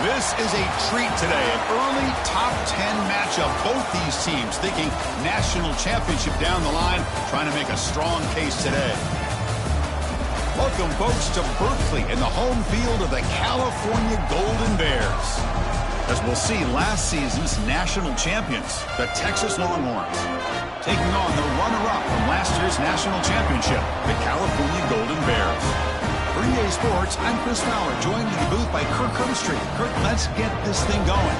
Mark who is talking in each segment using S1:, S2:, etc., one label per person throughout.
S1: This is a treat today, an early top 10 matchup. Both these teams thinking national championship down the line, trying to make a strong case today. Welcome, folks, to Berkeley in the home field of the California Golden Bears. As we'll see, last season's national champions, the Texas Longhorns, taking on the runner-up from last year's national championship, the California Golden Bears. For EA Sports, I'm Chris Fowler, joined in the booth by Kirk Herbstreit. Kirk, let's get this thing going.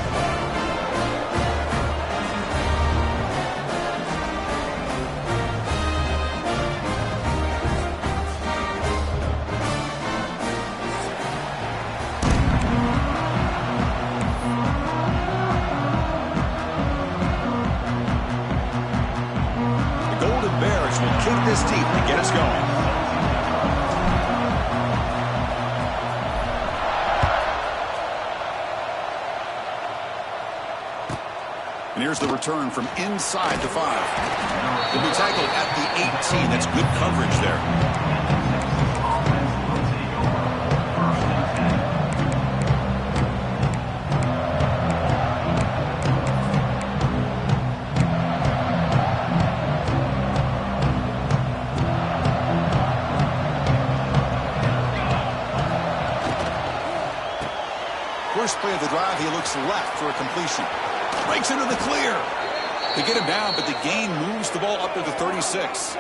S1: The Golden Bears will kick this deep to get us going. And here's the return from inside the 5. He'll be tackled at the 18. That's good coverage there. First play of the drive, he looks left for a completion. Breaks into the clear. They get him down, but the gain moves the ball up to the 36.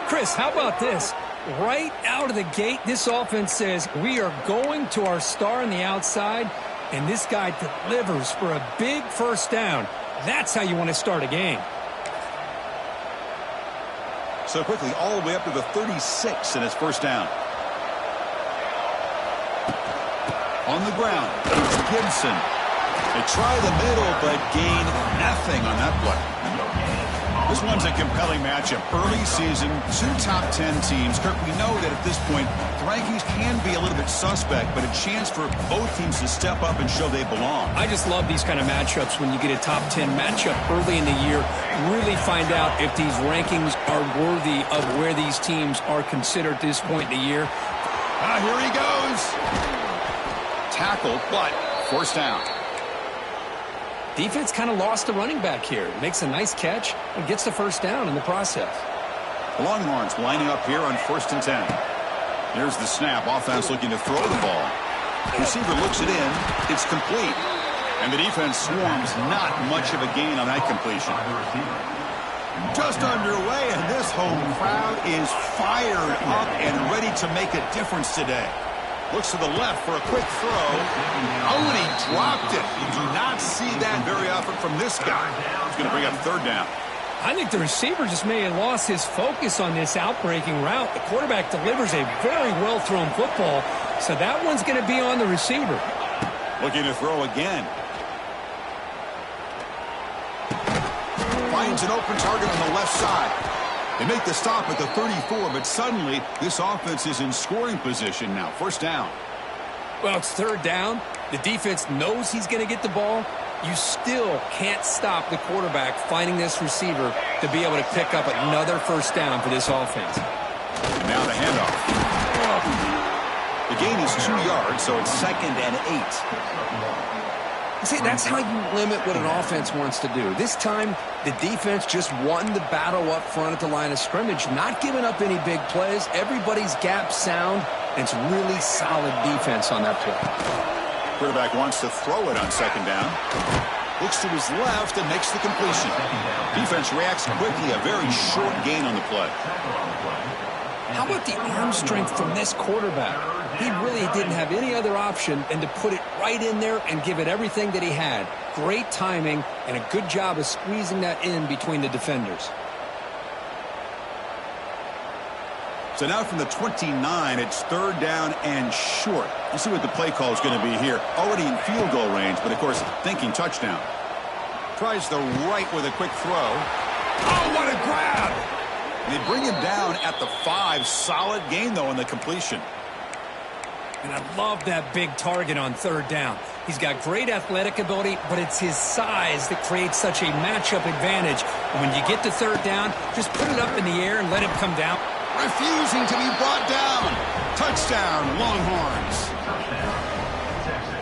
S2: Chris, how about this? Right out of the gate, this offense says, we are going to our star on the outside, and this guy delivers for a big first down. That's how you want to start a game.
S1: So quickly, all the way up to the 36 in his first down. On the ground, it's Gibson. They try the middle, but gain nothing on that play. This one's a compelling matchup. Early season, 2 top 10 teams. Kirk, we know that at this point, the rankings can be a little bit suspect, but a chance for both teams to step up and show they belong.
S2: I just love these kind of matchups when you get a top 10 matchup early in the year. Really find out if these rankings are worthy of where these teams are considered at this point in the year.
S1: Here he goes. Tackle, but forced down.
S2: Defense kind of lost the running back here. Makes a nice catch and gets the first down in the process.
S1: The Longhorns lining up here on 1st and 10. Here's the snap. Offense looking to throw the ball. Receiver looks it in. It's complete. And the defense swarms. Not much of a gain on that completion. Just underway, and this home crowd is fired up and ready to make a difference today. Looks to the left for a quick throw. Oh, and he dropped it. You do not see that very often from this guy. He's going to bring up 3rd down.
S2: I think the receiver just may have lost his focus on this outbreaking route. The quarterback delivers a very well-thrown football, so that one's going to be on the receiver.
S1: Looking to throw again. Finds an open target on the left side. They make the stop at the 34, but suddenly this offense is in scoring position now. 1st down.
S2: Well, it's 3rd down. The defense knows he's going to get the ball. You still can't stop the quarterback finding this receiver to be able to pick up another 1st down for this offense.
S1: Now the handoff. The gain is 2 yards, so it's 2nd and 8.
S2: See, that's how you limit what an offense wants to do. This time, the defense just won the battle up front at the line of scrimmage, not giving up any big plays. Everybody's gap sound, and it's really solid defense on that play.
S1: Quarterback wants to throw it on 2nd down. Looks to his left and makes the completion. Defense reacts quickly, a very short gain on the play.
S2: How about the arm strength from this quarterback? He really didn't have any other option than to put it right in there and give it everything that he had. Great timing and a good job of squeezing that in between the defenders.
S1: So now from the 29, it's 3rd down and short. Let's see what the play call is going to be here. Already in field goal range, but of course thinking touchdown. Tries the right with a quick throw. Oh, what a grab! And they bring him down at the 5. Solid gain, though, on the completion.
S2: And I love that big target on 3rd down. He's got great athletic ability, but it's his size that creates such a matchup advantage. And when you get to 3rd down, just put it up in the air and let him come down.
S1: Refusing to be brought down. Touchdown, Longhorns.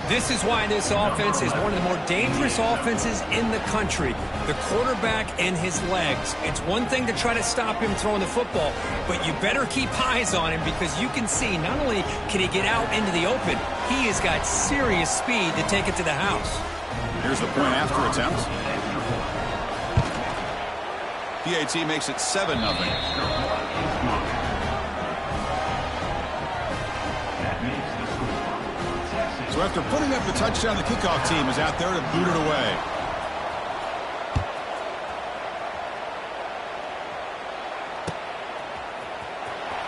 S2: This is why this offense is one of the more dangerous offenses in the country. The quarterback and his legs. It's one thing to try to stop him throwing the football, but you better keep eyes on him because you can see not only can he get out into the open, he has got serious speed to take it to the house.
S1: Here's the point after attempt. PAT makes it 7-0. So after putting up the touchdown, the kickoff team is out there to boot it away.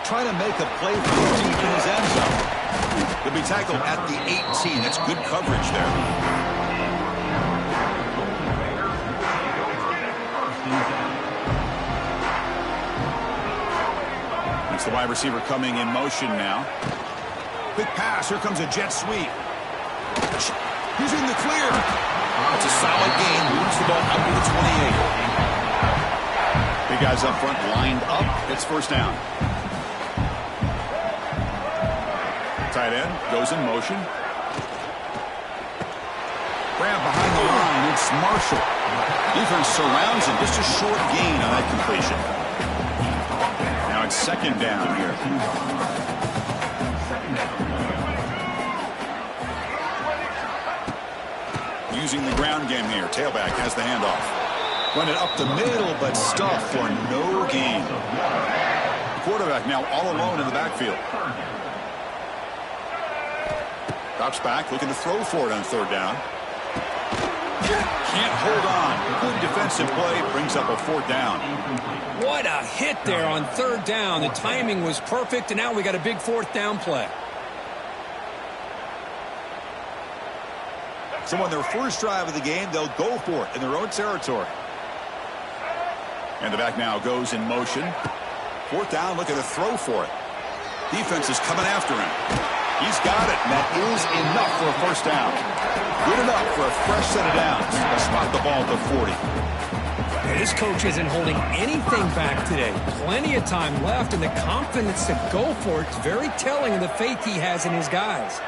S1: Trying to make a play from deep in his end zone. He'll be tackled at the 18. That's good coverage there. It's the wide receiver coming in motion now. Quick pass. Here comes a jet sweep. He's in the clear. It's a solid gain. Moves the ball up to the 28. Big guys up front lined up. It's first down. Tight end goes in motion. Grab behind the line. It's Marshall. Defense surrounds him. Just a short gain on that completion. Now it's second down here. Using the ground game here. Tailback has the handoff. Run it up the middle, but stuffed for no gain. The quarterback now all alone in the backfield. Drops back, looking to throw for it on third down. Can't hold on. Good defensive play, brings up a fourth down.
S2: What a hit there on third down. The timing was perfect, and now we got a big fourth down play.
S1: So on their first drive of the game, they'll go for it in their own territory. And the back now goes in motion. Fourth down, looking to throw for it. Defense is coming after him. He's got it, and that is enough for a first down. Good enough for a fresh set of downs. They'll spot the ball at the 40.
S2: This coach isn't holding anything back today. Plenty of time left, and the confidence to go for it is very telling of the faith he has in his guys.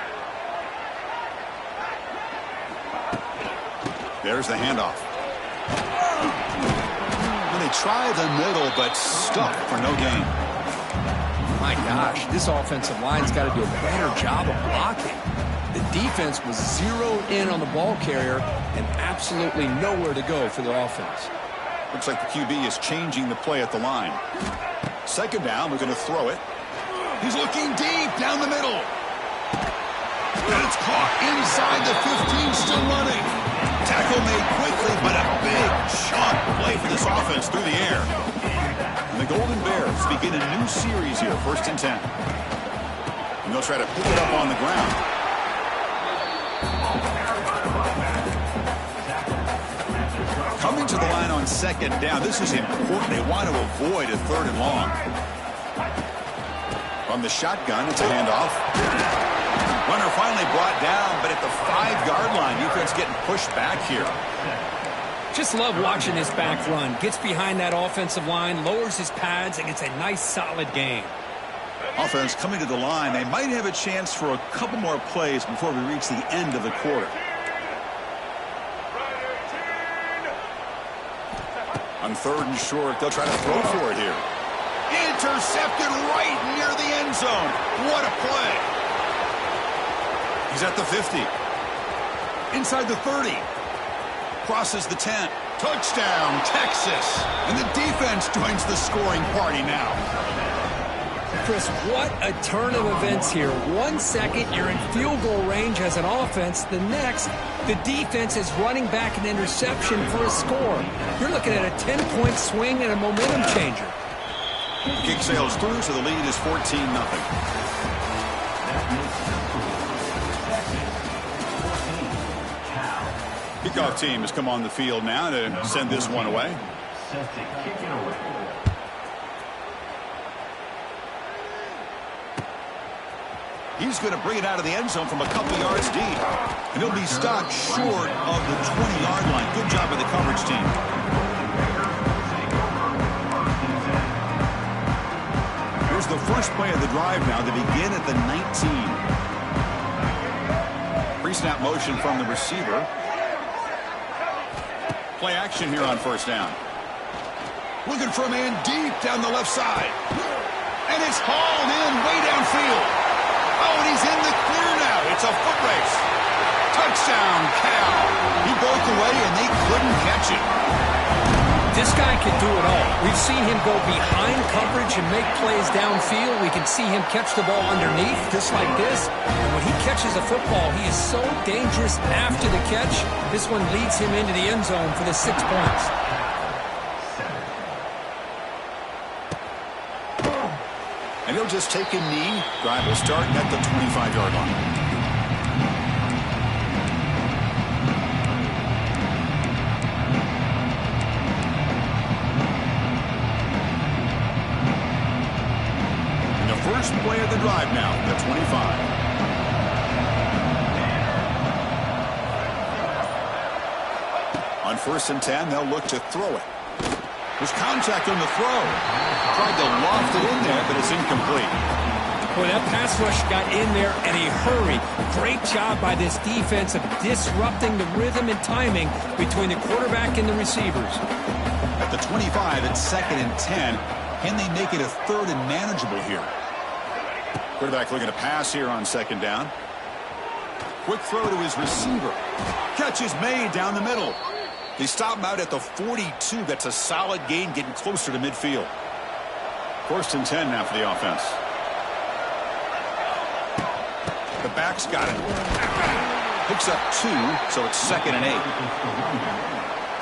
S1: There's the handoff. And they try the middle, but stuck for no gain.
S2: My gosh, this offensive line's got to do a better job of blocking. The defense was zeroed in on the ball carrier and absolutely nowhere to go for the offense.
S1: Looks like the QB is changing the play at the line. Second down, we're going to throw it. He's looking deep down the middle. And it's caught inside the 15, still running. Tackle made quickly, but a big chunk play for this offense through the air. And the Golden Bears begin a new series here, 1st and 10. And they'll try to pick it up on the ground. Coming to the line on second down. This is important. They want to avoid a third and long. From the shotgun, it's a handoff. Runner finally brought down, but at the 5-yard line, defense getting pushed back here.
S2: Just love watching this back run. Gets behind that offensive line, lowers his pads, and gets a nice solid gain.
S1: Offense coming to the line. They might have a chance for a couple more plays before we reach the end of the quarter. On third and short, they'll try to throw for it here. Intercepted right near the end zone. What a play. He's at the 50. Inside the 30. Crosses the 10. Touchdown, Texas. And the defense joins the scoring party now.
S2: Chris, what a turn of events here. 1 second, you're in field goal range as an offense. The next, the defense is running back an interception for a score. You're looking at a 10-point swing and a momentum changer.
S1: Kick sails through, so the lead is 14-0. Kickoff team has come on the field now to send this one away. He's going to bring it out of the end zone from a couple yards deep. And he'll be stopped short of the 20-yard line. Good job by the coverage team. Here's the first play of the drive now. They begin at the 19. Pre-snap motion from the receiver. Play action here on first down. Looking for a man deep down the left side. And it's hauled in way downfield. Oh, and he's in the clear now. It's a foot race. Touchdown, Cal. He broke away, and they couldn't catch it.
S2: This guy can do it all. We've seen him go behind coverage and make plays downfield. We can see him catch the ball underneath, just like this. And when he catches a football, he is so dangerous after the catch. This one leads him into the end zone for the 6 points.
S1: And he'll just take a knee. Drive will start at the 25-yard line. First play of the drive now, the 25. On 1st and 10, they'll look to throw it. There's contact on the throw. Tried to loft it in there, but it's incomplete.
S2: Boy, that pass rush got in there in a hurry. Great job by this defense of disrupting the rhythm and timing between the quarterback and the receivers.
S1: At the 25, it's 2nd and 10. Can they make it a 3rd and manageable here? Quarterback looking to pass here on 2nd down. Quick throw to his receiver. Catch is made down the middle. They stop him out at the 42. That's a solid gain, getting closer to midfield. 1st and 10 now for the offense. The back's got it. Picks up 2, so it's 2nd and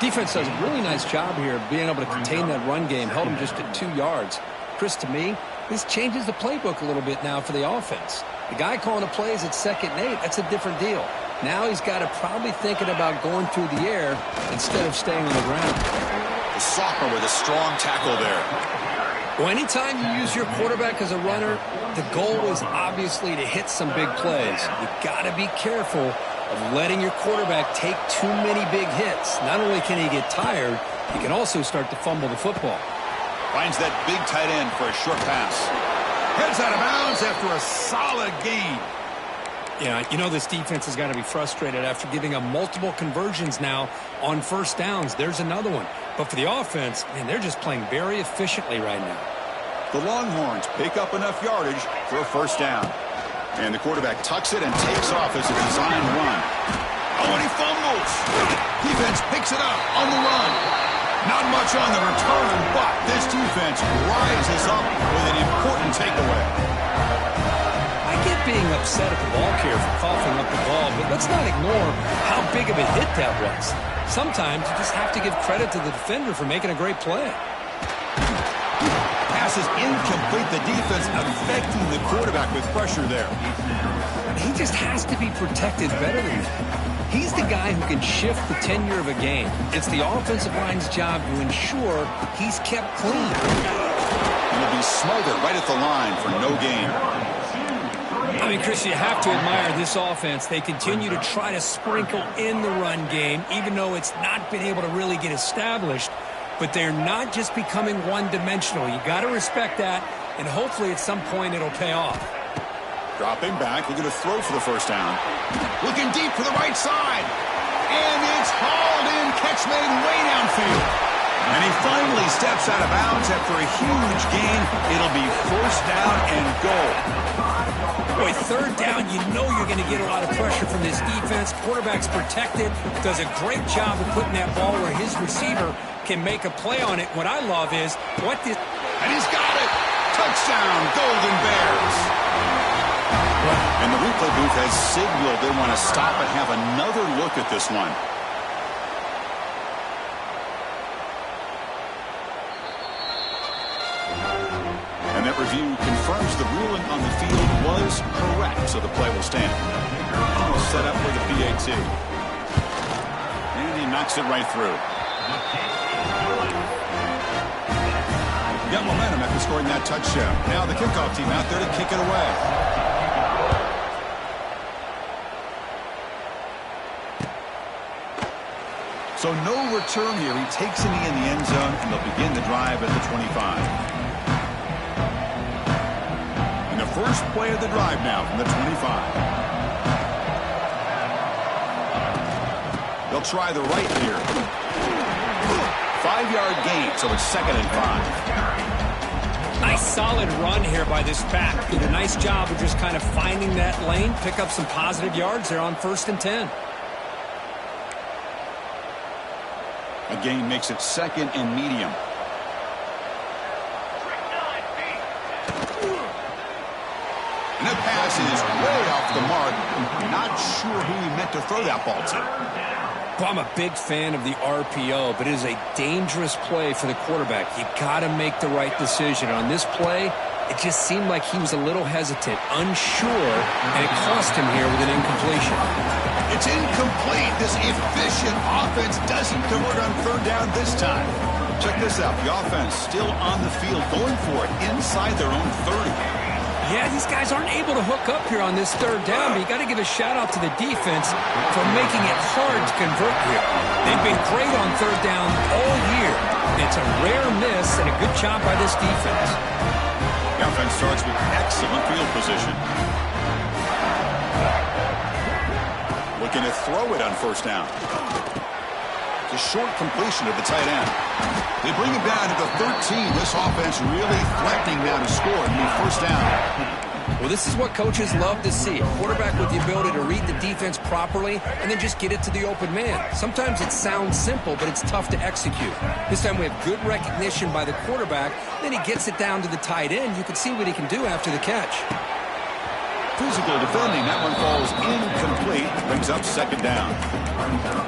S1: 8.
S2: Defense does a really nice job here of being able to contain that run game. Held him just at 2 yards. Chris, to me, this changes the playbook a little bit now for the offense. The guy calling the plays at 2nd and 8, that's a different deal. Now he's got to probably thinking about going through the air instead of staying on the ground.
S1: The sophomore with a strong tackle there.
S2: Well, anytime you use your quarterback as a runner, the goal is obviously to hit some big plays. You've got to be careful of letting your quarterback take too many big hits. Not only can he get tired, he can also start to fumble the football.
S1: Finds that big tight end for a short pass. Heads out of bounds after a solid gain.
S2: Yeah, you know this defense has got to be frustrated after giving up multiple conversions now on 1st downs. There's another one. But for the offense, man, they're just playing very efficiently right now.
S1: The Longhorns pick up enough yardage for a 1st down. And the quarterback tucks it and takes off as a designed run. Oh, and he fumbles. Defense picks it up on the run. Not much on the return, but this defense rises up with an important takeaway.
S2: I get being upset at the ball carrier for coughing up the ball, but let's not ignore how big of a hit that was. Sometimes you just have to give credit to the defender for making a great play.
S1: Pass is incomplete. The defense affecting the quarterback with pressure there.
S2: He just has to be protected better than that. He's the guy who can shift the tenure of a game. It's the offensive line's job to ensure he's kept clean.
S1: And he'll be smothered right at the line for no gain.
S2: I mean, Chris, you have to admire this offense. They continue to try to sprinkle in the run game, even though it's not been able to really get established. But they're not just becoming one-dimensional. You got to respect that, and hopefully at some point it'll pay off.
S1: Dropping back, looking to throw for the 1st down. Looking deep for the right side. And it's hauled in, catch made way downfield. And he finally steps out of bounds after a huge gain. It'll be 1st down and goal.
S2: Boy, 3rd down, you know you're going to get a lot of pressure from this defense. Quarterback's protected, does a great job of putting that ball where his receiver can make a play on it. What I love is what this...
S1: And he's got it. Touchdown, Golden Bears. And the replay booth has signaled they want to stop and have another look at this one. And that review confirms the ruling on the field was correct, so the play will stand. Set up for the PAT. And he knocks it right through. Got momentum after scoring that touchdown. Now the kickoff team out there to kick it away. So no return here. He takes it in the end zone, and they'll begin the drive at the 25. And the first play of the drive now from the 25. They'll try the right here. 5-yard gain, so it's 2nd and 5.
S2: Nice solid run here by this back. Did a nice job of just kind of finding that lane, pick up some positive yards there on 1st and 10.
S1: A gain makes it 2nd and medium. And that pass is way off the mark. Not sure who he meant to throw that ball to.
S2: Well, I'm a big fan of the RPO, but it is a dangerous play for the quarterback. You got to make the right decision. On this play, it just seemed like he was a little hesitant, unsure, and it cost him here with an incompletion.
S1: It's incomplete. This efficient offense doesn't convert on 3rd down this time. Check this out. The offense still on the field, going for it inside their own 30.
S2: Yeah, these guys aren't able to hook up here on this 3rd down, but you got to give a shout-out to the defense for making it hard to convert here. They've been great on 3rd down all year. It's a rare miss and a good job by this defense.
S1: The offense starts with excellent field position. Looking to throw it on 1st down. It's a short completion of the tight end. They bring it down to the 13. This offense really threatening now to score and move 1st down.
S2: Well, this is what coaches love to see. A quarterback with the ability to read the defense properly and then just get it to the open man. Sometimes it sounds simple, but it's tough to execute. This time we have good recognition by the quarterback. Then he gets it down to the tight end. You can see what he can do after the catch.
S1: Physical defending. That one falls incomplete. Brings up 2nd down.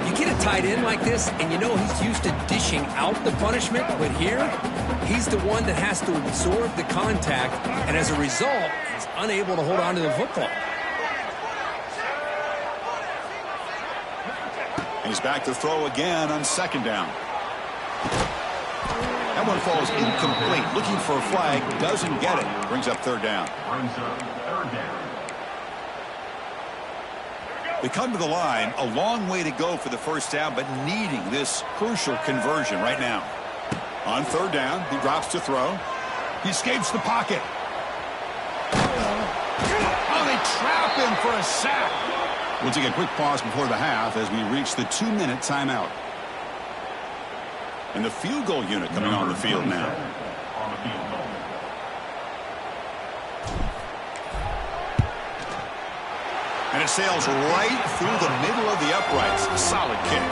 S2: You get a tight end like this, and you know he's used to dishing out the punishment, but here, he's the one that has to absorb the contact, and as a result, he's unable to hold on to the football.
S1: He's back to throw again on 2nd down. That one falls incomplete. Looking for a flag, doesn't get it. Brings up 3rd down. They come to the line, a long way to go for the 1st down, but needing this crucial conversion right now. On 3rd down, he drops to throw. He escapes the pocket. Oh, they trap him for a sack. We'll take a quick pause before the half as we reach the 2-minute timeout. And the field goal unit coming on the field now. And it sails right through the middle of the uprights. Solid kick.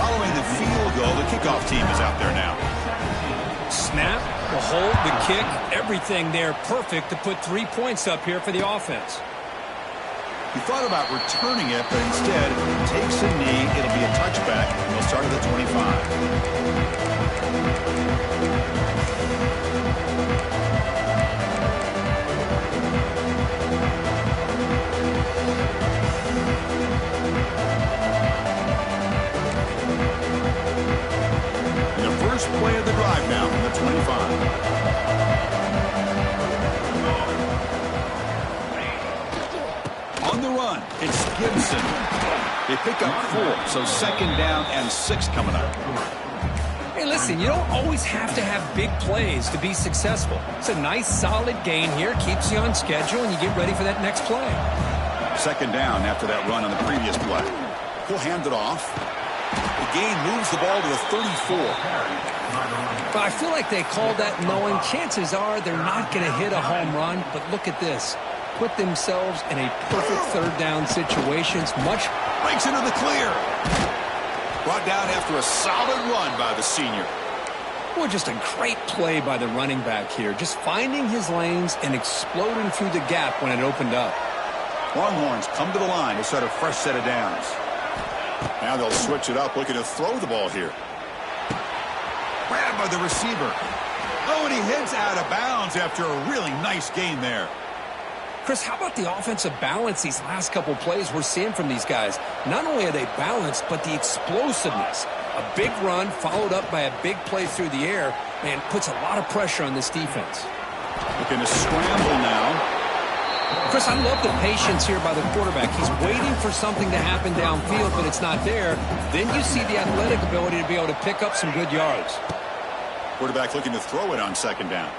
S1: Following the field goal, the kickoff team is out there now.
S2: Snap, the hold, the kick, everything there perfect to put 3 points up here for the offense.
S1: He thought about returning it, but instead takes a knee. It'll be a touchback. He'll start at the 25. First play of the drive now from the 25. On the run, it's Gibson. They pick up 4, so 2nd down and 6 coming up.
S2: Hey, listen, you don't always have to have big plays to be successful. It's a nice, solid gain here, keeps you on schedule, and you get ready for that next play.
S1: 2nd down after that run on the previous play. He'll hand it off. The gain moves the ball to the 34.
S2: But I feel like they called that knowing chances are they're not going to hit a home run. But look at this. Put themselves in a perfect 3rd down situations.
S1: Breaks into the clear. Brought down after a solid run by the senior.
S2: Well, just a great play by the running back here. Just finding his lanes and exploding through the gap when it opened up.
S1: Longhorns come to the line to start a fresh set of downs. Now they'll switch it up, looking to throw the ball here. Grabbed by the receiver. Oh, and he heads out of bounds after a really nice gain there.
S2: Chris, how about the offensive balance these last couple plays we're seeing from these guys? Not only are they balanced, but the explosiveness. A big run followed up by a big play through the air and puts a lot of pressure on this defense.
S1: Looking to scramble now.
S2: Chris, I love the patience here by the quarterback. He's waiting for something to happen downfield, but it's not there. Then you see the athletic ability to be able to pick up some good yards.
S1: Quarterback looking to throw it on 2nd down.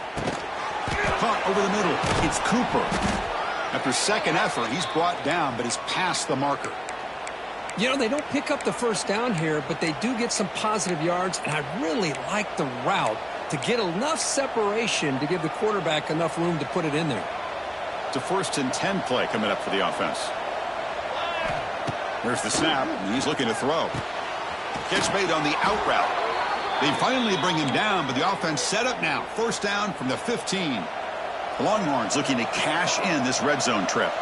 S1: Caught over the middle. It's Cooper. After second effort, he's brought down, but is past the marker.
S2: You know, they don't pick up the first down here, but they do get some positive yards, and I really like the route to get enough separation to give the quarterback enough room to put it in there.
S1: It's a 1st and 10 play coming up for the offense. Here's the snap, and he's looking to throw. Catch made on the out route. They finally bring him down, but the offense set up now. 1st down from the 15. The Longhorns looking to cash in this red zone trip.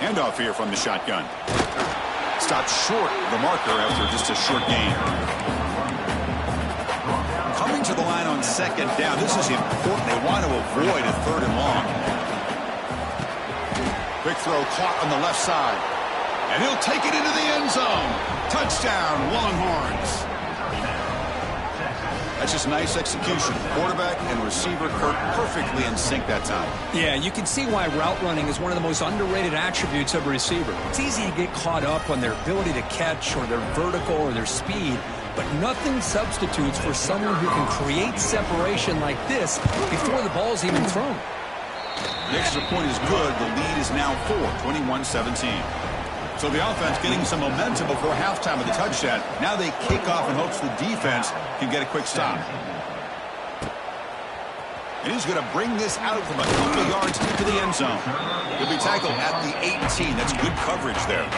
S1: Handoff here from the shotgun. Stopped short of the marker after just a short gain. Coming to the line on 2nd down. This is important. They want to avoid a 3rd and long. Quick throw caught on the left side. And he'll take it into the end zone. Touchdown, Longhorns. That's just nice execution. Quarterback and receiver perfectly in sync that time.
S2: Yeah, you can see why route running is one of the most underrated attributes of a receiver. It's easy to get caught up on their ability to catch or their vertical or their speed, but nothing substitutes for someone who can create separation like this before the ball's even thrown.
S1: The extra point is good. The lead is now 4, 21-17. So the offense getting some momentum before halftime with the touchdown. Now they kick off in hopes the defense can get a quick stop. And he's going to bring this out from a couple of yards into the end zone. He'll be tackled at the 18. That's good coverage there.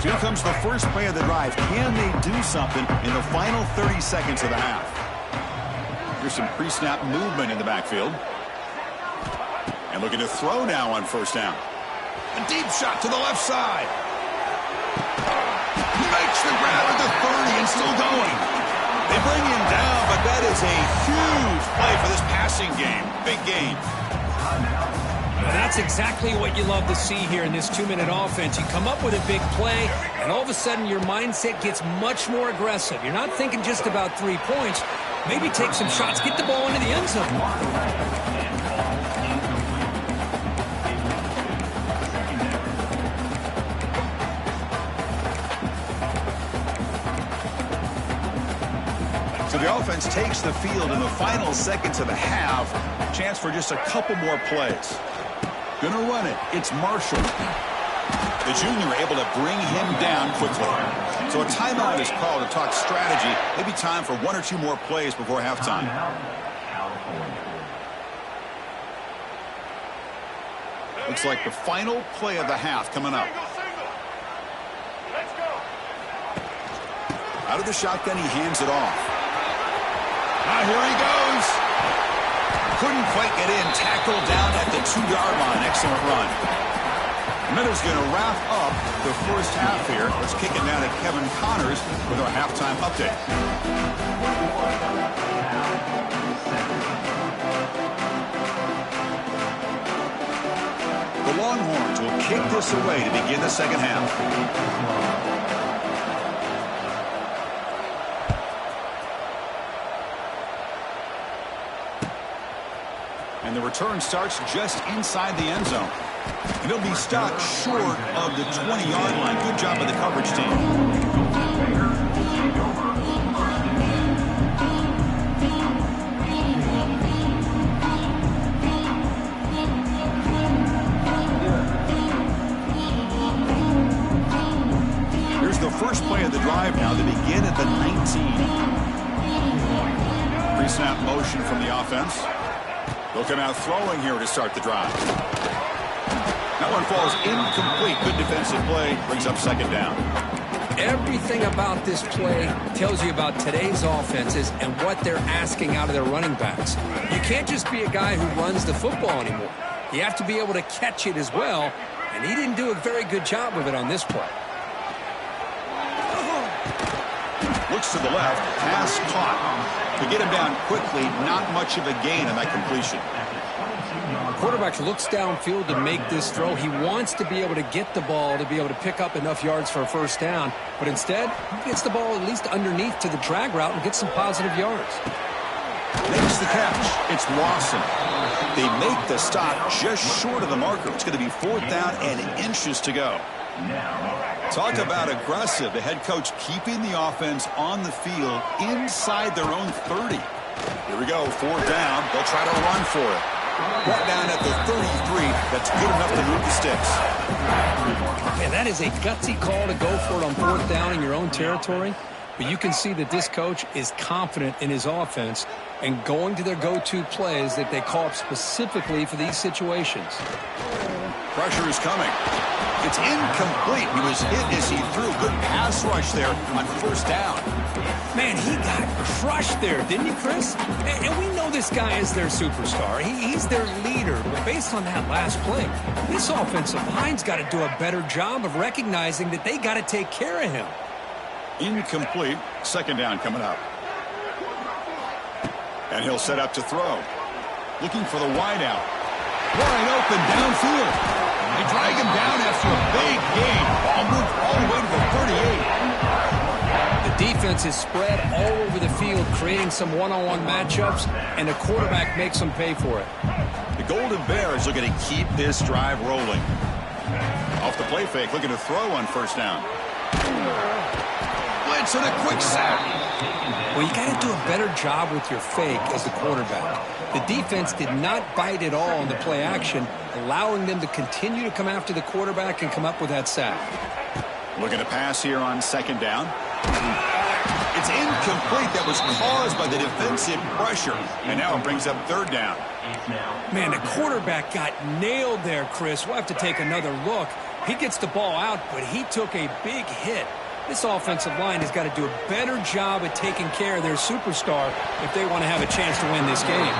S1: So here comes the first play of the drive. Can they do something in the final 30 seconds of the half? Here's some pre-snap movement in the backfield. And looking to throw now on 1st down. A deep shot to the left side. He makes the grab at the 30 and still going. They bring him down, but that is a huge play for this passing game. Big game.
S2: That's exactly what you love to see here in this 2-minute offense. You come up with a big play, and all of a sudden your mindset gets much more aggressive. You're not thinking just about 3 points. Maybe take some shots, get the ball into the end zone.
S1: So the offense takes the field in the final seconds of the half. Chance for just a couple more plays. Gonna run it. It's Marshall. The junior able to bring him down quickly. So a timeout is called to talk strategy. Maybe time for 1 or 2 more plays before halftime. Looks like the final play of the half coming up. Out of the shotgun, he hands it off. Now here he goes. Couldn't quite get in. Tackled down at the 2-yard line. Excellent run. Miller's going to wrap up the first half here. Let's kick it down to Kevin Connors with our halftime update. The Longhorns will kick this away to begin the second half. And the return starts just inside the end zone. And he'll be stopped short of the 20-yard line. Good job by the coverage team. Here's the first play of the drive now. They begin at the 19. Pre-snap motion from the offense. They'll come out throwing here to start the drive. That one falls incomplete. Good defensive play. Brings up 2nd down.
S2: Everything about this play tells you about today's offenses and what they're asking out of their running backs. You can't just be a guy who runs the football anymore. You have to be able to catch it as well, and he didn't do a very good job of it on this play.
S1: Looks to the left. Pass caught. To get him down quickly, not much of a gain on that completion.
S2: Quarterback looks downfield to make this throw. He wants to be able to get the ball to be able to pick up enough yards for a 1st down. But instead, he gets the ball at least underneath to the drag route and gets some positive yards.
S1: Makes the catch. It's Lawson. They make the stop just short of the marker. It's going to be 4th down and inches to go. Talk about aggressive. The head coach keeping the offense on the field inside their own 30. Here we go, 4th down. They'll try to run for it. Right down at the 33. That's good enough to move the sticks.
S2: Man, that is a gutsy call to go for it on 4th down in your own territory. But you can see that this coach is confident in his offense and going to their go-to plays that they call up specifically for these situations.
S1: Pressure is coming. It's incomplete. He was hit as he threw. Good pass rush there on 1st down.
S2: Man, he got crushed there, didn't you, Chris? And we know this guy is their superstar. He's their leader. But based on that last play, this offensive line's got to do a better job of recognizing that they got to take care of him.
S1: Incomplete. 2nd down coming up. And he'll set up to throw. Looking for the wideout. Wide open downfield. They drag him down after a big gain. Ball moved all the way to the 38.
S2: The defense is spread all over the field, creating some one-on-one matchups, and the quarterback makes them pay for it.
S1: The Golden Bears looking to keep this drive rolling. Off the play fake, looking to throw on 1st down. Blitz and a quick sack.
S2: Well, you got to do a better job with your fake as the quarterback. The defense did not bite at all on the play action, allowing them to continue to come after the quarterback and come up with that sack.
S1: Looking to pass here on 2nd down. It's incomplete. That was caused by the defensive pressure. And now it brings up 3rd down.
S2: Man, the quarterback got nailed there, Chris. We'll have to take another look. He gets the ball out, but he took a big hit. This offensive line has got to do a better job at taking care of their superstar if they want to have a chance to win this game.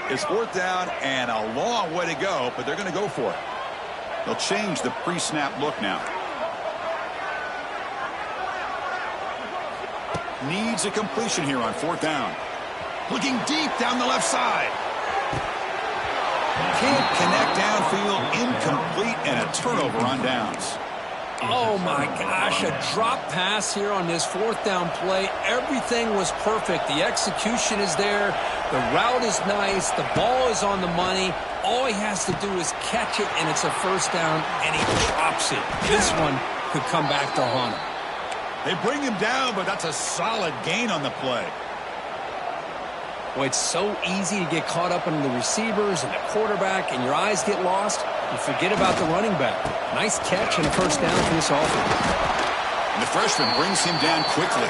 S1: It's 4th down and a long way to go, but they're going to go for it. They'll change the pre-snap look now. Needs a completion here on 4th down. Looking deep down the left side. Can't connect downfield, incomplete, and a turnover on downs.
S2: Oh, my gosh, a drop pass here on this 4th down play. Everything was perfect. The execution is there. The route is nice. The ball is on the money. All he has to do is catch it, and it's a 1st down, and he drops it. This one could come back to haunt him.
S1: They bring him down, but that's a solid gain on the play.
S2: Well, it's so easy to get caught up in the receivers and the quarterback, and your eyes get lost. You forget about the running back. Nice catch and a 1st down for this offense.
S1: And the freshman brings him down quickly.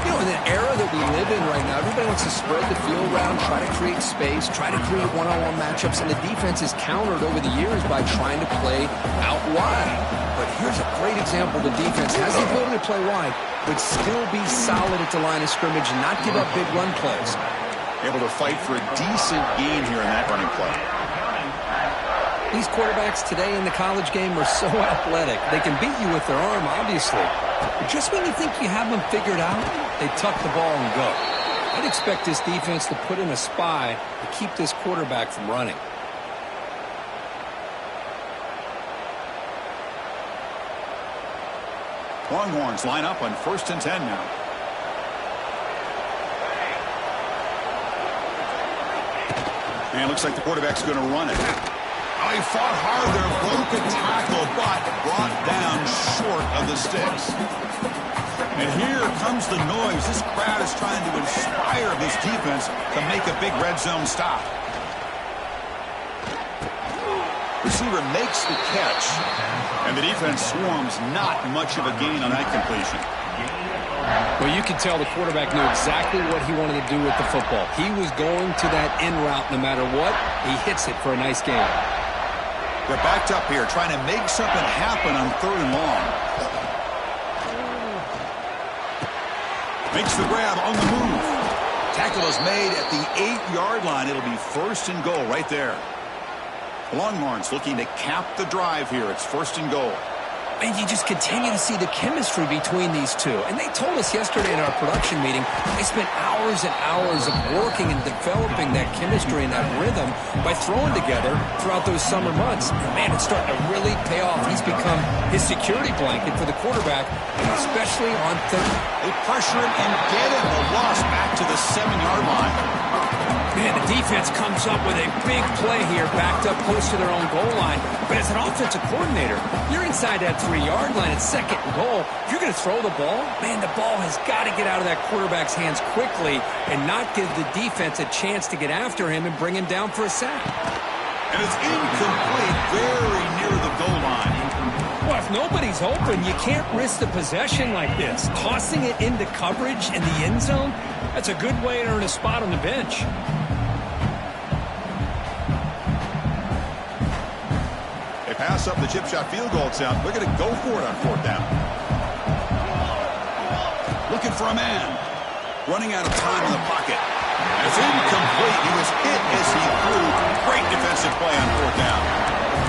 S2: You know, in the era that we live in right now, everybody wants to spread the field around, try to create space, try to create one-on-one matchups, and the defense is countered over the years by trying to play out wide. But here's a great example. The defense has the ability to play wide, but still be solid at the line of scrimmage and not give up big run plays.
S1: Able to fight for a decent gain here in that running play.
S2: These quarterbacks today in the college game are so athletic. They can beat you with their arm, obviously. But just when you think you have them figured out, they tuck the ball and go. I'd expect this defense to put in a spy to keep this quarterback from running.
S1: Longhorns line up on 1st and 10 now. And looks like the quarterback's going to run it. Oh, he fought hard there, broke a tackle, but brought down short of the sticks. And here comes the noise. This crowd is trying to inspire this defense to make a big red zone stop. Receiver makes the catch, and the defense swarms. Not much of a gain on that completion.
S2: Well, you can tell the quarterback knew exactly what he wanted to do with the football. He was going to that in route no matter what. He hits it for a nice gain.
S1: They're backed up here, trying to make something happen on 3rd and long. Makes the grab on the move. Tackle is made at the 8-yard line. It'll be 1st and goal right there. The Longhorns looking to cap the drive here. It's 1st and goal.
S2: And you just continue to see the chemistry between these two. And they told us yesterday in our production meeting, they spent hours and hours of working and developing that chemistry and that rhythm by throwing together throughout those summer months. And man, it's starting to really pay off. He's become his security blanket for the quarterback, especially on third.
S1: They pressure him and get him. The loss back to the 7-yard line.
S2: Man, the defense comes up with a big play here, backed up close to their own goal line. But as an offensive coordinator, you're inside that 3-yard line at second and goal. If you're going to throw the ball, man, the ball has got to get out of that quarterback's hands quickly and not give the defense a chance to get after him and bring him down for a sack.
S1: And it's incomplete, very near the goal line.
S2: Well, if nobody's open, you can't risk the possession like this. Tossing it into coverage in the end zone, that's a good way to earn a spot on the bench.
S1: Pass up the chip shot field goal attempt. They're going to go for it on 4th down. Looking for a man. Running out of time in the pocket. And it's incomplete. He was hit as he threw. Great defensive play on 4th down.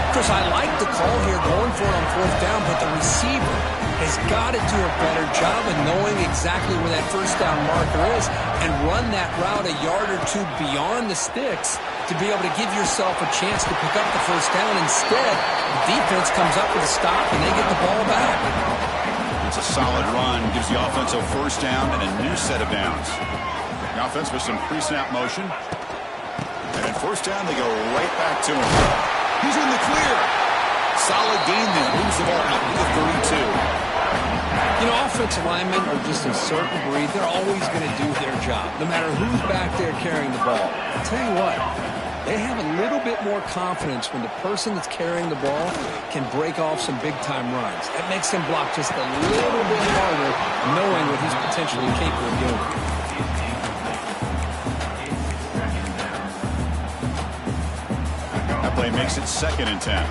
S2: Chris, I like the call here going for it on 4th down, but the receiver has got to do a better job of knowing exactly where that 1st down marker is and run that route a yard or two beyond the sticks to be able to give yourself a chance to pick up the 1st down. Instead, the defense comes up with a stop and they get the ball back.
S1: It's a solid run. Gives the offense a 1st down and a new set of downs. The offense with some pre-snap motion. And at 1st down, they go right back to him. He's in the clear. Solid gain then. Moves the ball out to the 32.
S2: You know, offensive linemen are just a certain breed. They're always going to do their job, no matter who's back there carrying the ball. I'll tell you what, they have a little bit more confidence when the person that's carrying the ball can break off some big-time runs. That makes him block just a little bit harder, knowing what he's potentially capable of doing.
S1: That play makes it 2nd and 10.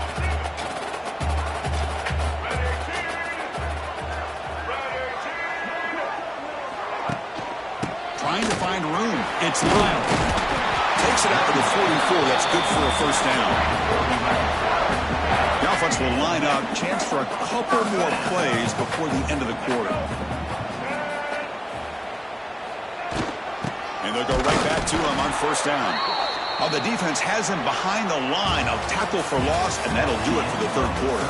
S1: Trying to find room. It's Lyle. Takes it out to the 44. That's good for a 1st down. The offense will line up. Chance for a couple more plays before the end of the quarter. And they'll go right back to him on 1st down. Oh, the defense has him behind the line. A tackle for loss, and that'll do it for the 3rd quarter.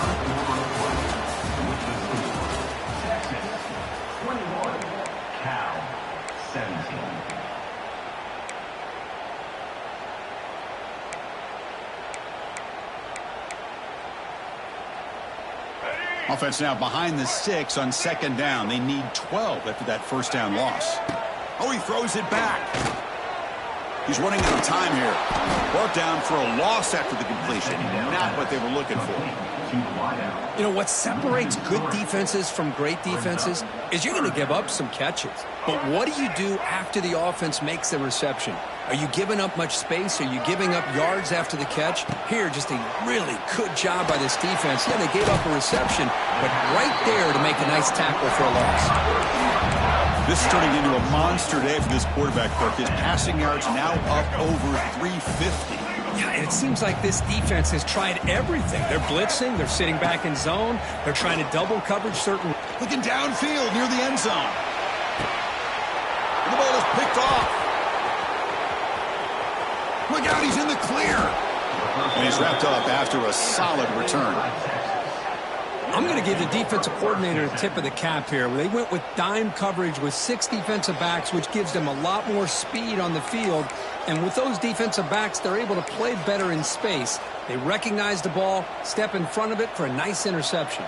S1: Offense now behind the 6 on 2nd down. They need 12 after that 1st down loss. Oh, he throws it back. He's running out of time here. Brought down for a loss after the completion. Not what they were looking for.
S2: You know, what separates good defenses from great defenses is you're going to give up some catches. But what do you do after the offense makes the reception? Are you giving up much space? Are you giving up yards after the catch? Here, just a really good job by this defense. Yeah, they gave up a reception, but right there to make a nice tackle for a loss.
S1: This is turning into a monster day for this quarterback, Kirk. His passing yards now up over 350.
S2: Yeah, and it seems like this defense has tried everything. They're blitzing. They're sitting back in zone. They're trying to double coverage certain.
S1: Looking downfield near the end zone. And the ball is picked off. Look out, he's in the clear. And he's wrapped up after a solid return.
S2: I'm going to give the defensive coordinator a tip of the cap here. They went with dime coverage with 6 defensive backs, which gives them a lot more speed on the field. And with those defensive backs, they're able to play better in space. They recognize the ball, step in front of it for a nice interception.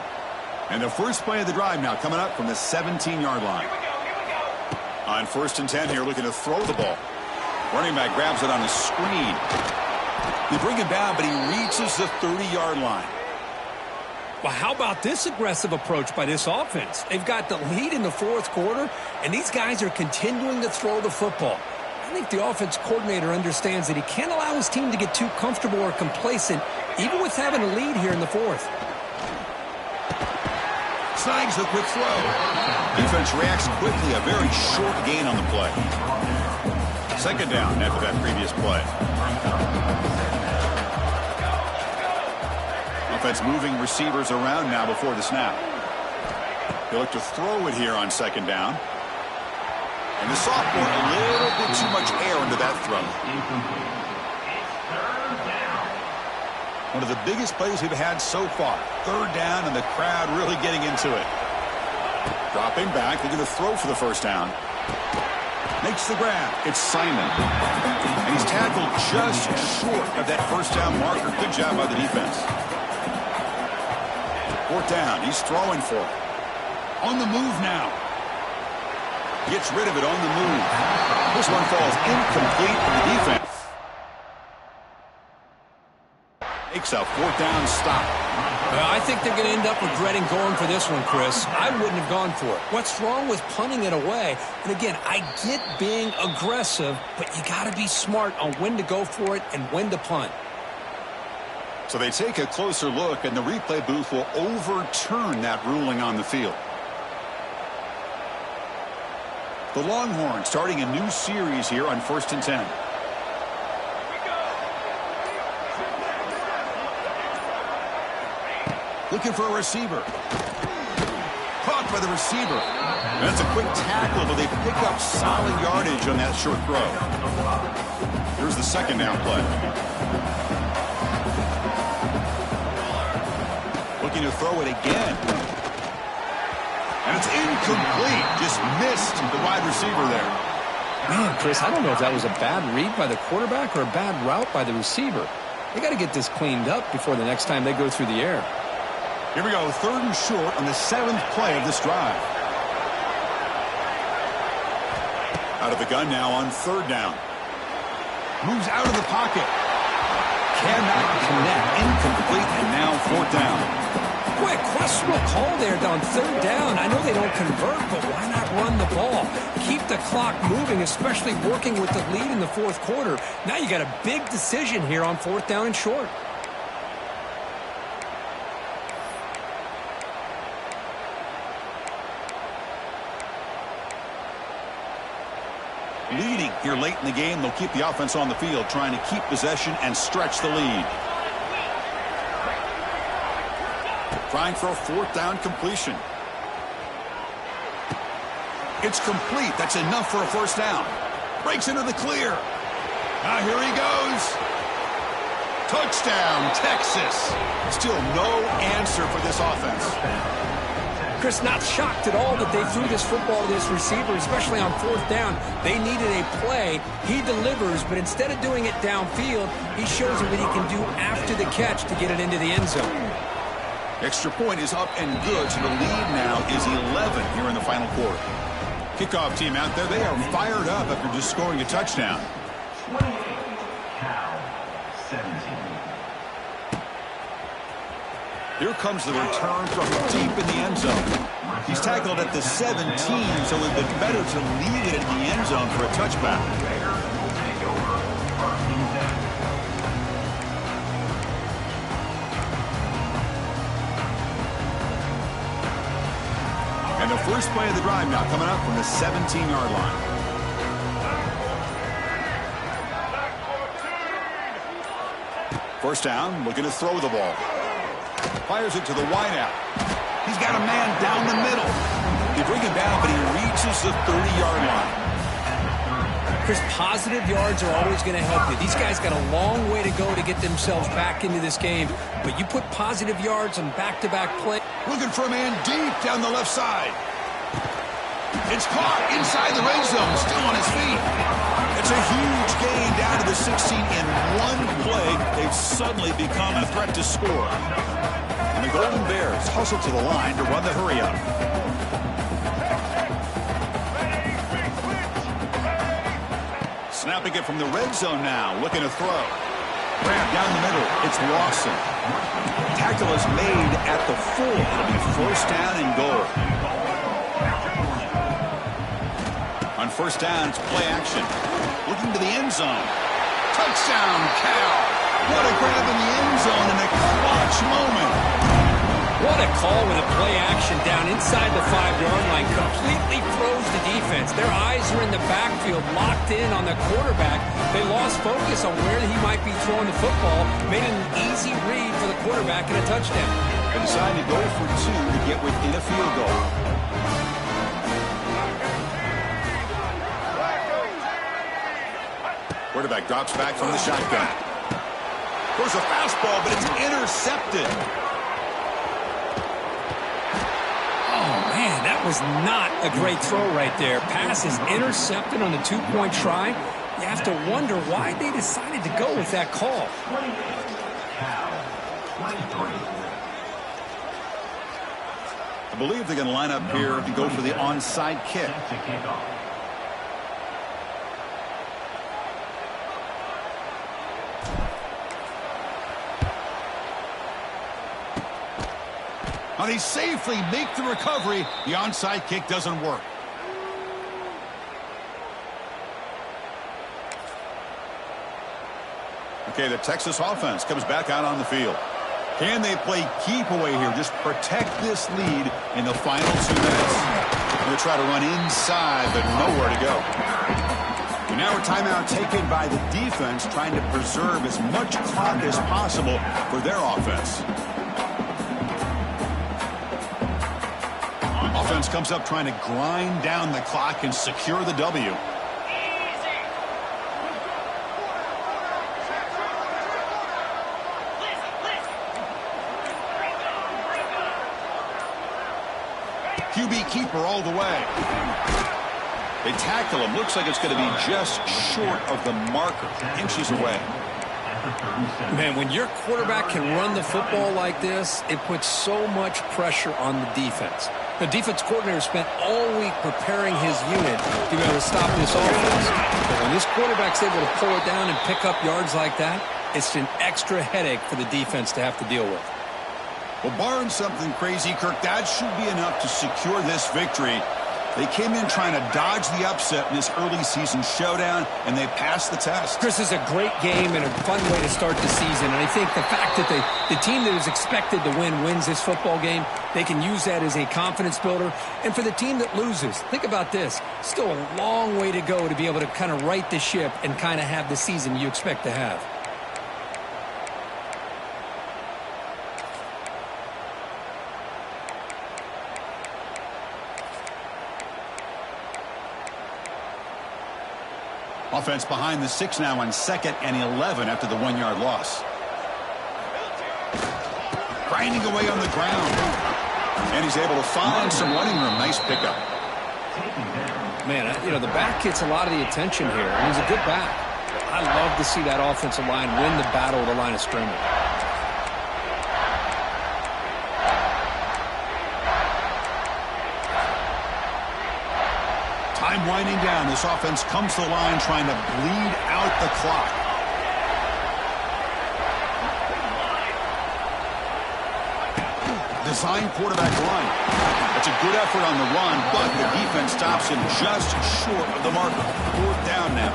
S1: And the first play of the drive now coming up from the 17-yard line. On 1st and 10 here, looking to throw the ball. Running back grabs it on a screen. They bring him down, but he reaches the 30-yard line.
S2: Well, how about this aggressive approach by this offense? They've got the lead in the 4th quarter, and these guys are continuing to throw the football. I think the offense coordinator understands that he can't allow his team to get too comfortable or complacent, even with having a lead here in the 4th.
S1: Snags the quick throw. Defense reacts quickly, a very short gain on the play. 2nd down after that previous play. Offense moving receivers around now before the snap. He'll look to throw it here on second down. And the sophomore, a little bit too much air into that throw. One of the biggest plays we've had so far. Third down, and the crowd really getting into it. Dropping back, they're going to throw for the first down. Makes the grab. It's Simon. And he's tackled just short of that first down marker. Good job by the defense. Fourth down. He's throwing for it. On the move now. Gets rid of it on the move. This one falls incomplete for the defense. Makes a fourth down stop.
S2: I think they're going to end up regretting going for this one, Chris. I wouldn't have gone for it. What's wrong with punting it away? And again, I get being aggressive, but you got to be smart on when to go for it and when to punt.
S1: So they take a closer look, and the replay booth will overturn that ruling on the field. The Longhorns starting a new series here on 1st and 10. Looking for a receiver. Caught by the receiver. That's a quick tackle, but they pick up solid yardage on that short throw. Here's the second down play. Looking to throw it again. And it's incomplete. Just missed the wide receiver there.
S2: Man, Chris, I don't know if that was a bad read by the quarterback or a bad route by the receiver. They got to get this cleaned up before the next time they go through the air.
S1: Here we go, 3rd and short on the 7th play of this drive. Out of the gun now on 3rd down. Moves out of the pocket. Cannot connect. Incomplete, and now 4th down.
S2: Quick, questionable call there on 3rd down. I know they don't convert, but why not run the ball? Keep the clock moving, especially working with the lead in the 4th quarter. Now you got a big decision here on 4th down and short.
S1: Leading here late in the game, they'll keep the offense on the field, trying to keep possession and stretch the lead. Trying for a 4th down completion. It's complete. That's enough for a first down. Breaks into the clear. Now here he goes. Touchdown, Texas. Still no answer for this offense.
S2: Chris, not shocked at all that they threw this football to this receiver, especially on 4th down. They needed a play. He delivers, but instead of doing it downfield, he shows them what he can do after the catch to get it into the end zone.
S1: Extra point is up and good, so the lead now is 11 here in the final quarter. Kickoff team out there, they are fired up after just scoring a touchdown.
S3: 28, Cal, 17.
S1: Here comes the return from deep in the end zone. He's tackled at the 17, so it would have been better to leave it in the end zone for a touchback. And the first play of the drive now coming up from the 17-yard line. First down, looking to throw the ball. Fires it to the wideout. He's got a man down the middle. They bring him down, but he reaches the 30-yard line.
S2: Chris, positive yards are always going to help you. These guys got a long way to go to get themselves back into this game, but you put positive yards on back-to-back play.
S1: Looking for a man deep down the left side. It's caught inside the red zone, still on his feet. It's a huge gain down to the 16 in one play. They've suddenly become a threat to score. And the Golden Bears hustle to the line to run the hurry-up. Snapping it from the red zone now, looking to throw. Grab down the middle, it's Lawson. Tackle is made at the 4. It'll be first down and goal. On first down, it's play action. Looking to the end zone. Touchdown, Cal. What a grab in the end zone in a clutch moment.
S2: What a call with a play action down inside the 5-yard line. Completely throws the defense. defense. Their eyes were in the backfield, locked in on the quarterback. They lost focus on where he might be throwing the football, made it an easy read for the quarterback and a touchdown.
S1: They decided to go for 2 to get within a field goal. Quarterback drops back from the shotgun. Throws a fastball, but it's intercepted.
S2: Oh, man, that was not a great throw right there. Pass is intercepted on the 2-point try. You have to wonder why they decided to go with that call.
S1: I believe they're going to line up here to go for the onside kick. Now they safely make the recovery. The onside kick doesn't work. Okay, the Texas offense comes back out on the field. Can they play keep away here? Just protect this lead in the final 2 minutes. They'll try to run inside, but nowhere to go. And now a timeout taken by the defense, trying to preserve as much clock as possible for their offense. Offense comes up trying to grind down the clock and secure the W. QB keeper all the way. They tackle him. Looks like it's going to be just short of the marker. Inches away.
S2: Man, when your quarterback can run the football like this, it puts so much pressure on the defense. The defense coordinator spent all week preparing his unit to be able to stop this offense. But when this quarterback's able to pull it down and pick up yards like that, it's an extra headache for the defense to have to deal with.
S1: Well, barring something crazy, Kirk, that should be enough to secure this victory. They came in trying to dodge the upset in this early season showdown, and they passed the test.
S2: Chris, is a great game and a fun way to start the season. And I think the fact that the team that is expected to win wins this football game, they can use that as a confidence builder. And for the team that loses, think about this. Still a long way to go to be able to kind of right the ship and kind of have the season you expect to have.
S1: Offense behind the 6 now on 2nd and 11 after the 1-yard loss. Grinding away on the ground. And he's able to find some running room. Nice pickup.
S2: Man, you know, the back gets a lot of the attention here. And he's a good back. I love to see that offensive line win the battle at the line of scrimmage.
S1: Time winding down. This offense comes to the line trying to bleed out the clock. Design quarterback run. That's a good effort on the run, but the defense stops him just short of the marker. 4th down now.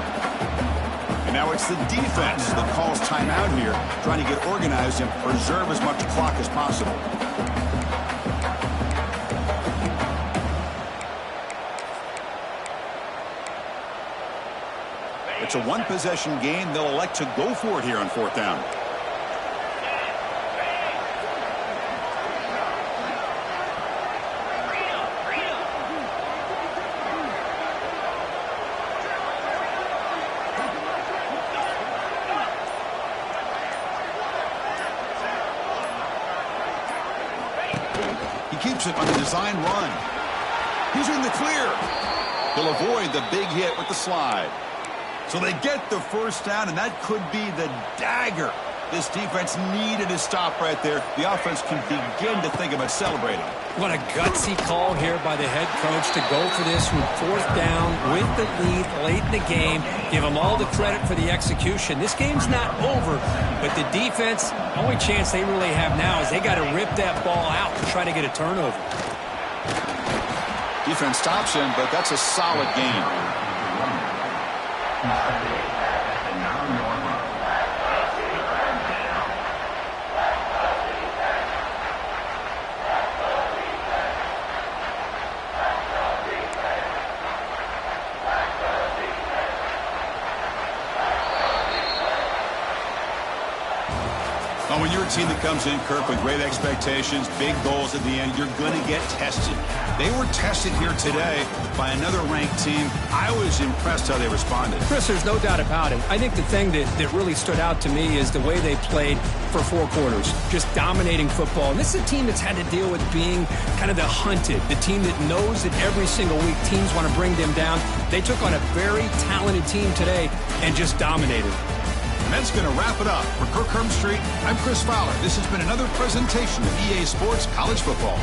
S1: And now it's the defense that calls timeout here, trying to get organized and preserve as much clock as possible. It's a 1-possession game. They'll elect to go for it here on 4th down. He keeps it on the design run. He's in the clear. He'll avoid the big hit with the slide. So they get the 1st down, and that could be the dagger this defense needed to stop right there. The offense can begin to think about celebrating.
S2: What a gutsy call here by the head coach to go for this with 4th down with the lead late in the game. Give them all the credit for the execution. This game's not over, but the defense, the only chance they really have now is they got to rip that ball out and try to get a turnover.
S1: Defense stops him, but that's a solid game. Oh, when you're a team that comes in, Kirk, with great expectations, big goals at the end, you're going to get tested. They were tested here today by another ranked team. I was impressed how they responded.
S2: Chris, there's no doubt about it. I think the thing that really stood out to me is the way they played for 4 quarters, just dominating football. And this is a team that's had to deal with being kind of the hunted, the team that knows that every single week teams want to bring them down. They took on a very talented team today and just dominated.
S1: And that's going to wrap it up. For Kirk Street, I'm Chris Fowler. This has been another presentation of EA Sports College Football.